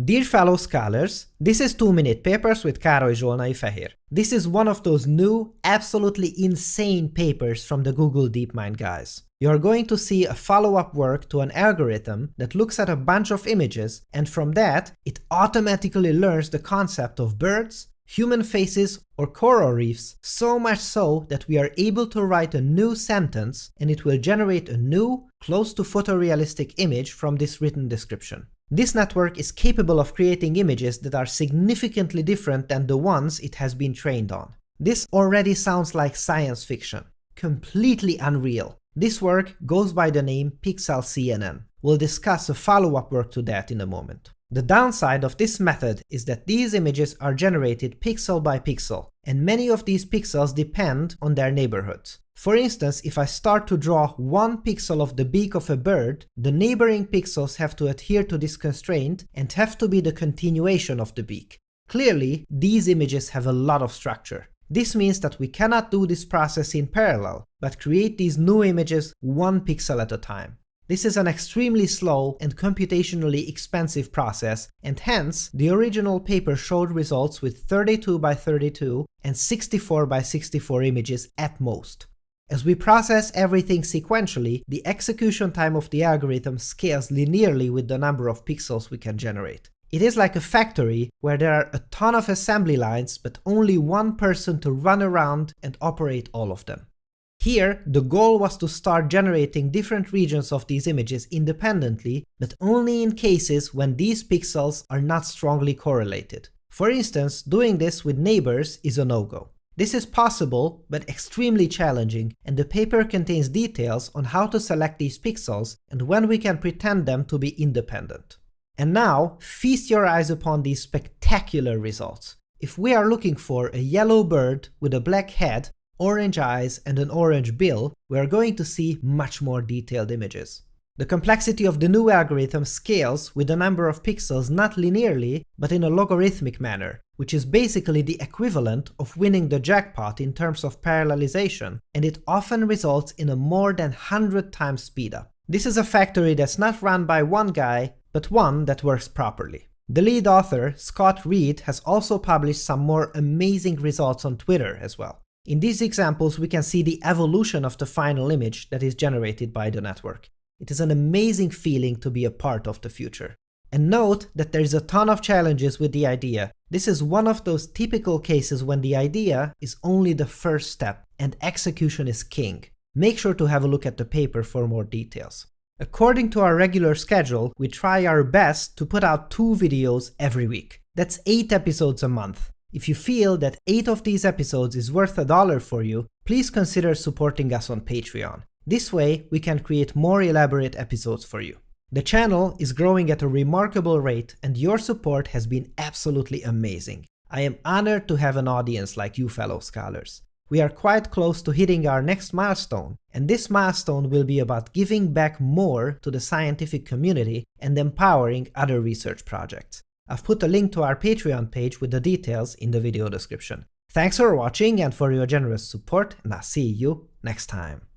Dear fellow scholars, this is 2-minute papers with Károly Zsolnai Fehér. This is one of those new, absolutely insane papers from the Google DeepMind guys. You are going to see a follow-up work to an algorithm that looks at a bunch of images, and from that, it automatically learns the concept of birds, human faces, or coral reefs, so much so that we are able to write a new sentence and it will generate a new, close to photorealistic image from this written description. This network is capable of creating images that are significantly different than the ones it has been trained on. This already sounds like science fiction. Completely unreal. This work goes by the name Pixel CNN. We'll discuss a follow-up work to that in a moment. The downside of this method is that these images are generated pixel by pixel, and many of these pixels depend on their neighborhoods. For instance, if I start to draw 1 pixel of the beak of a bird, the neighboring pixels have to adhere to this constraint and have to be the continuation of the beak. Clearly, these images have a lot of structure. This means that we cannot do this process in parallel, but create these new images 1 pixel at a time. This is an extremely slow and computationally expensive process, and hence, the original paper showed results with 32 by 32 and 64 by 64 images at most. As we process everything sequentially, the execution time of the algorithm scales linearly with the number of pixels we can generate. It is like a factory where there are a ton of assembly lines, but only one person to run around and operate all of them. Here, the goal was to start generating different regions of these images independently, but only in cases when these pixels are not strongly correlated. For instance, doing this with neighbors is a no-go. This is possible, but extremely challenging, and the paper contains details on how to select these pixels and when we can pretend them to be independent. And now, feast your eyes upon these spectacular results. If we are looking for a yellow bird with a black head, orange eyes, and an orange bill, we are going to see much more detailed images. The complexity of the new algorithm scales with the number of pixels not linearly, but in a logarithmic manner, which is basically the equivalent of winning the jackpot in terms of parallelization, and it often results in a more than 100 times speedup. This is a factory that's not run by one guy, but one that works properly. The lead author, Scott Reed, has also published some more amazing results on Twitter as well. In these examples, we can see the evolution of the final image that is generated by the network. It is an amazing feeling to be a part of the future. And note that there is a ton of challenges with the idea. This is one of those typical cases when the idea is only the first step and execution is king. Make sure to have a look at the paper for more details. According to our regular schedule, we try our best to put out 2 videos every week. That's 8 episodes a month. If you feel that 8 of these episodes is worth $1 for you, please consider supporting us on Patreon. This way, we can create more elaborate episodes for you. The channel is growing at a remarkable rate, and your support has been absolutely amazing. I am honored to have an audience like you fellow scholars. We are quite close to hitting our next milestone, and this milestone will be about giving back more to the scientific community and empowering other research projects. I've put a link to our Patreon page with the details in the video description. Thanks for watching and for your generous support, and I'll see you next time.